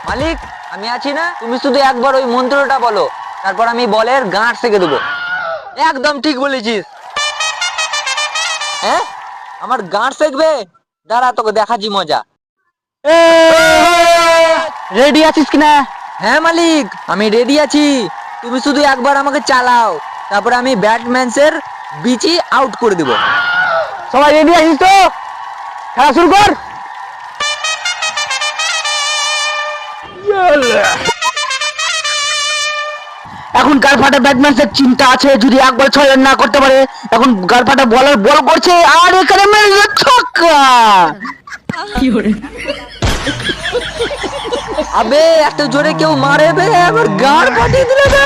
মালিক আমি আছি না, তুমি শুধু একবার ওই মন্ত্রটা বলো, তারপর আমি বলের গাঁট সেকে দেবো। একদম ঠিক বলেছিস। হ্যাঁ আমার গাঁট সেকবে, দাঁড়া তোকে দেখাচ্ছি মজা। রেডি আছিস কিনা? হ্যাঁ মালিক আমি রেডি আছি, তুমি শুধু একবার আমাকে চালাও, তারপরে আমি ব্যাটম্যানসের বিচি আউট করে দেবো। সবাই রেডি আছিস তো? খেলা শুরু কর। এখন গারফাটা ব্যাটম্যানের চিন্তা আছে, যদি একবার 6 রান না করতে পারে। এখন গারফাটা বলার বল করছে আর এখানে মেরে ছক্কা। আবে এত জোরে কেউ মারে বে, আমার গাড় ফাটিয়ে দিল বে।